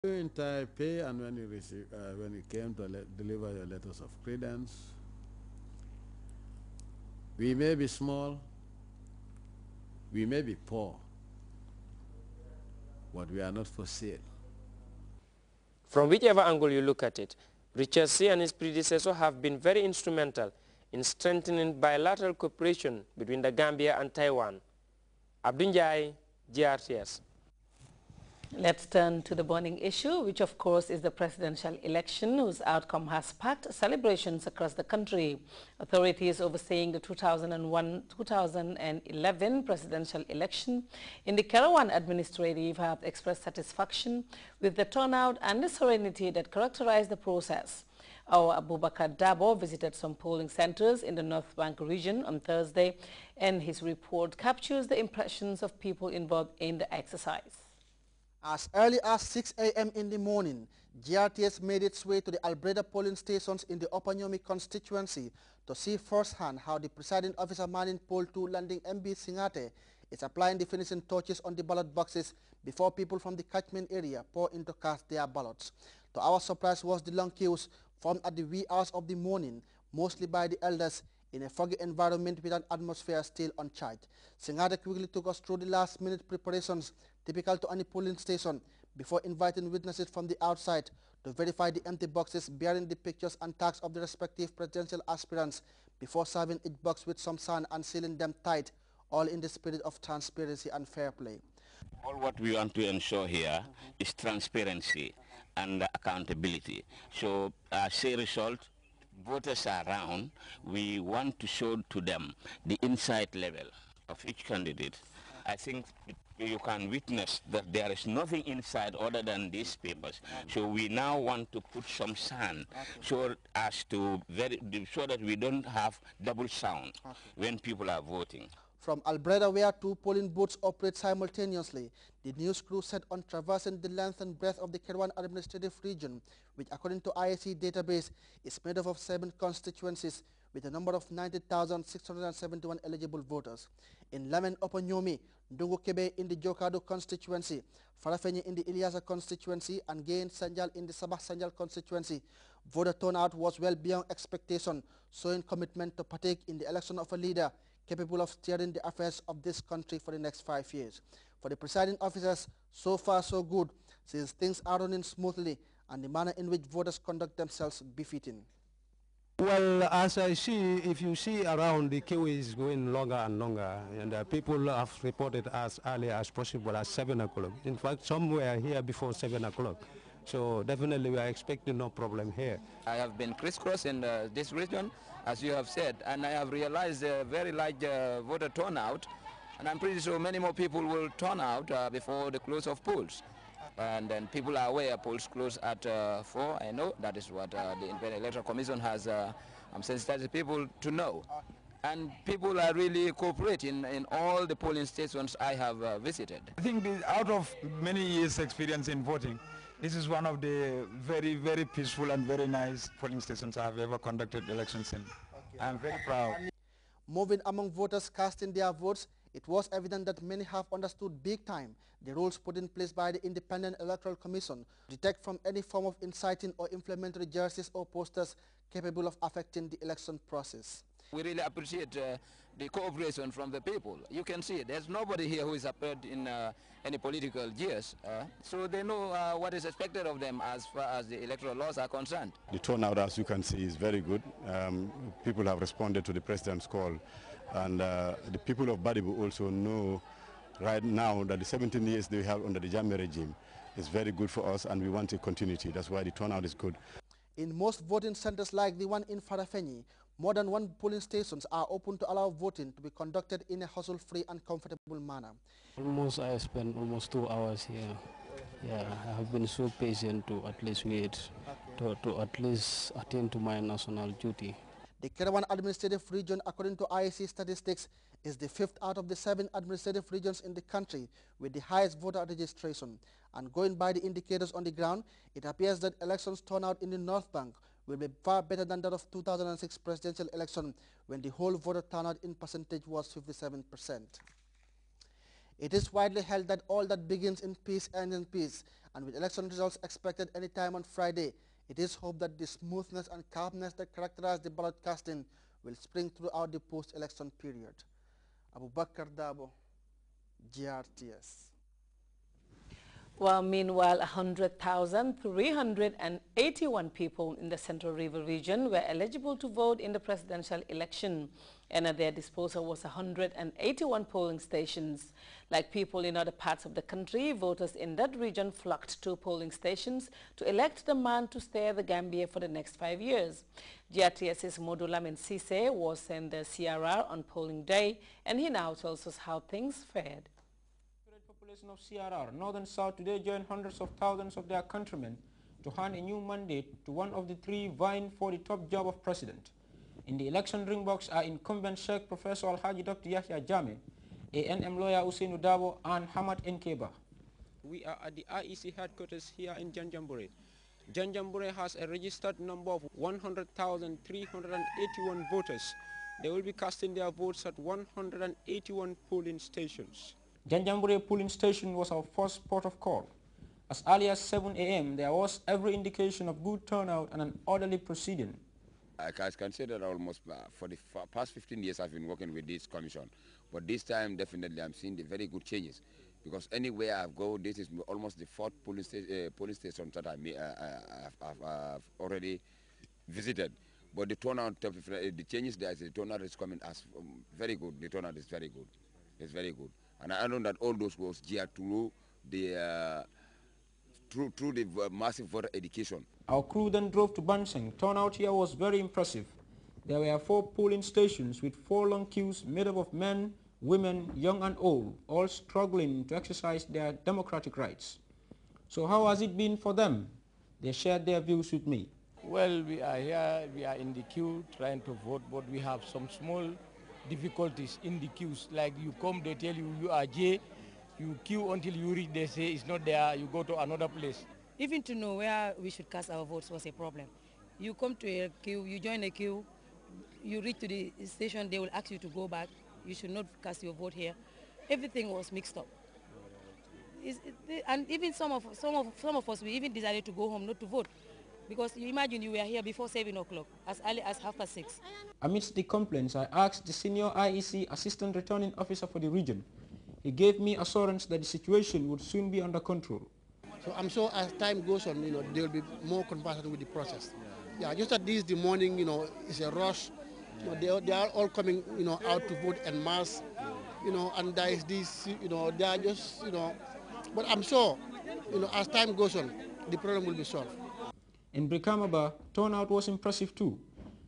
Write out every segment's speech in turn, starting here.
In Taipei, and when you came to deliver your letters of credence, we may be small, we may be poor, but we are not for sale. From whichever angle you look at it, Richard C. and his predecessor have been very instrumental in strengthening bilateral cooperation between the Gambia and Taiwan. Abdunjai, GRTS. Let's turn to the burning issue, which of course is the presidential election, whose outcome has sparked celebrations across the country. Authorities overseeing the 2011 presidential election in the Karawan administrative have expressed satisfaction with the turnout and the serenity that characterized the process. Our Abubakar Dabo visited some polling centers in the North Bank region on Thursday, and his report captures the impressions of people involved in the exercise. As early as 6 a.m. in the morning, GRTS made its way to the Albreda polling stations in the Upper Nyomi constituency to see firsthand how the presiding officer manning poll 2 landing MB Singate is applying the finishing touches on the ballot boxes before people from the catchment area pour in to cast their ballots. To our surprise was the long queues formed at the wee hours of the morning, mostly by the elders, in a foggy environment with an atmosphere still uncharged. Singate quickly took us through the last-minute preparations typical to any polling station before inviting witnesses from the outside to verify the empty boxes bearing the pictures and tags of the respective presidential aspirants before serving each box with some sand and sealing them tight, all in the spirit of transparency and fair play. All what we want to ensure here is transparency and accountability. So as a result, voters are around, we want to show to them the inside level of each candidate. I think you can witness that there is nothing inside other than these papers. So we now want to put some sand so as to so that we don't have double sound when people are voting. From Albreda, where 2 polling booths operate simultaneously, the news crew set on traversing the length and breadth of the Karawan administrative region, which according to IAC database is made up of 7 constituencies with a number of 90,671 eligible voters. In Lamin, Upper Nyomi, Ndungu Kebe in the Jokado constituency, Farafenye in the Ilyasa constituency, and Gain Sanjal in the Sabah Sanjal constituency, voter turnout was well beyond expectation, showing commitment to partake in the election of a leader capable of steering the affairs of this country for the next 5 years. For the presiding officers, so far so good, since things are running smoothly and the manner in which voters conduct themselves befitting. Well, as I see, if you see around, the queue is going longer and longer, and people have reported as early as possible at 7 o'clock. In fact, some were here before 7 o'clock. So definitely we are expecting no problem here. I have been crisscrossing this region, as you have said, and I have realized a very large voter turnout, and I'm pretty sure many more people will turn out before the close of polls. And then people are aware polls close at 4. I know that is what the Independent Electoral Commission has sensitized people to know. And people are really cooperating in all the polling stations I have visited. I think out of many years' experience in voting, this is one of the very, very peaceful and very nice polling stations I have ever conducted elections in. Okay. I'm very proud. Moving among voters casting their votes, it was evident that many have understood big time the rules put in place by the Independent Electoral Commission to detect from any form of inciting or inflammatory jerseys or posters capable of affecting the election process. We really appreciate the cooperation from the people. You can see there's nobody here who is appeared in any political gears, so they know what is expected of them as far as the electoral laws are concerned. The turnout, as you can see, is very good. People have responded to the president's call, and the people of Badibu also know right now that the 17 years they have under the Jammeh regime is very good for us, and we want a continuity. That's why the turnout is good. In most voting centers like the one in Farafenye, more than 1 polling stations are open to allow voting to be conducted in a hassle-free and comfortable manner. I spent almost 2 hours here. Yeah, I have been so patient to at least wait, to at least attend to my national duty. The Karawan administrative region, according to IAC statistics, is the 5th out of the 7 administrative regions in the country with the highest voter registration. And going by the indicators on the ground, it appears that elections turnout in the North Bank will be far better than that of 2006 presidential election when the whole voter turnout in percentage was 57%. It is widely held that all that begins in peace ends in peace, and with election results expected any time on Friday, it is hoped that the smoothness and calmness that characterize the ballot casting will spring throughout the post-election period. Abubakar Dabo, GRTS. Well, meanwhile, 100,381 people in the Central River region were eligible to vote in the presidential election, and at their disposal was 181 polling stations. Like people in other parts of the country, voters in that region flocked to polling stations to elect the man to steer the Gambia for the next 5 years. GRTS's Modou Lamin Ceesay was in the CRR on polling day, and he now tells us how things fared. Population of CRR, North and South, today joined hundreds of thousands of their countrymen to hand a new mandate to one of the three vying for the top job of president. In the election ring box are incumbent Sheikh Professor Alhaji Dr. Yahya Jammeh, ANM lawyer Usainu Dabo, and Hamad Nkeba. We are at the IEC headquarters here in Janjanbureh. Janjanbureh has a registered number of 100,381 voters. They will be casting their votes at 181 polling stations. Janjanbureh polling station was our first port of call. As early as 7 a.m., there was every indication of good turnout and an orderly proceeding. I can say that almost for the past 15 years I've been working with this commission. But this time, definitely, I'm seeing the very good changes. Because anywhere I go, this is almost the fourth police station that I've already visited. But the turnout, the changes there, the turnout is coming as very good. The turnout is very good. It's very good. And I know that all those was geared through the massive voter education. Our crew then drove to Banseng. Turnout here was very impressive. There were 4 polling stations with 4 long queues made up of men, women, young and old, all struggling to exercise their democratic rights. So how has it been for them? They shared their views with me. Well, we are here, we are in the queue trying to vote, but we have some small difficulties in the queues. Like you come, they tell you you are J, you queue until you reach, they say it's not there, you go to another place. Even to know where we should cast our votes was a problem. You come to a queue, you join a queue, you reach to the station, they will ask you to go back. You should not cast your vote here. Everything was mixed up. And even some of us, we even decided to go home not to vote. Because you imagine you were here before 7 o'clock, as early as 6:30. Amidst the complaints, I asked the senior IEC Assistant Returning Officer for the region. He gave me assurance that the situation would soon be under control. So I'm sure as time goes on, there will be more conversation with the process. Yeah, just at this, the morning, it's a rush. They are all coming, out to vote en masse, and there is this, they are just, but I'm sure, as time goes on, the problem will be solved. In Brikamaba, turnout was impressive too.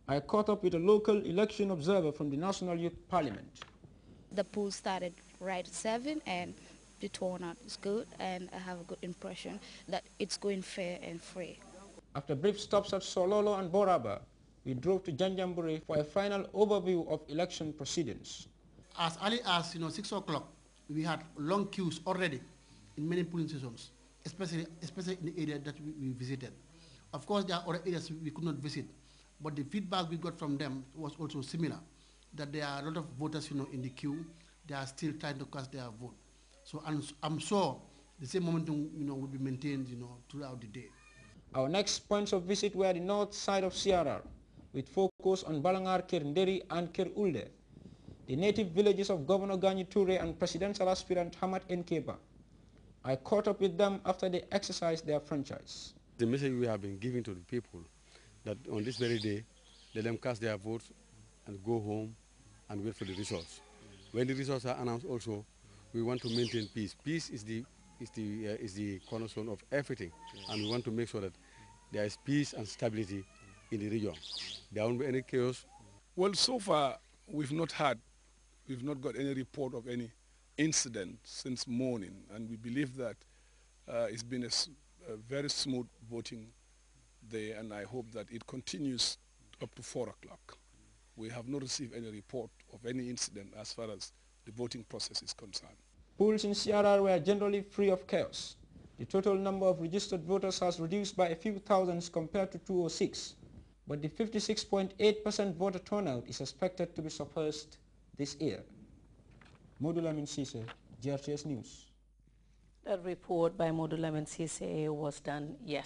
I caught up with a local election observer from the National Youth Parliament. The poll started right at 7 and the turnout is good, and I have a good impression that it's going fair and free. After brief stops at Sololo and Boraba, we drove to Janjanbureh for a final overview of election proceedings. As early as 6 o'clock, we had long queues already in many polling stations, especially in the area that we visited. Of course, there are other areas we could not visit, but the feedback we got from them was also similar, that there are a lot of voters in the queue. They are still trying to cast their vote. So I'm sure the same momentum will be maintained throughout the day. Our next points of visit were the north side of CRR, with focus on Balangar, Kernderi and Kerulde, the native villages of Governor Gani Toure and presidential aspirant Hamad Nkeba. I caught up with them after they exercised their franchise. The message we have been giving to the people that on this very day, let them cast their votes and go home and wait for the results. When the results are announced also, we want to maintain peace. Peace is the cornerstone of everything, and we want to make sure that there is peace and stability in the region. There won't be any chaos. Well, so far we've not got any report of any incident since morning, and we believe that it's been a very smooth voting day, and I hope that it continues up to 4 o'clock. We have not received any report of any incident as far as the voting process is concerned. Polls in CRR were generally free of chaos. The total number of registered voters has reduced by a few thousands compared to 2006, but the 56.8% voter turnout is expected to be surpassed this year. Modou Lamin Ceesay, GRTS News. That report by Modou Lamin Ceesay was done yesterday.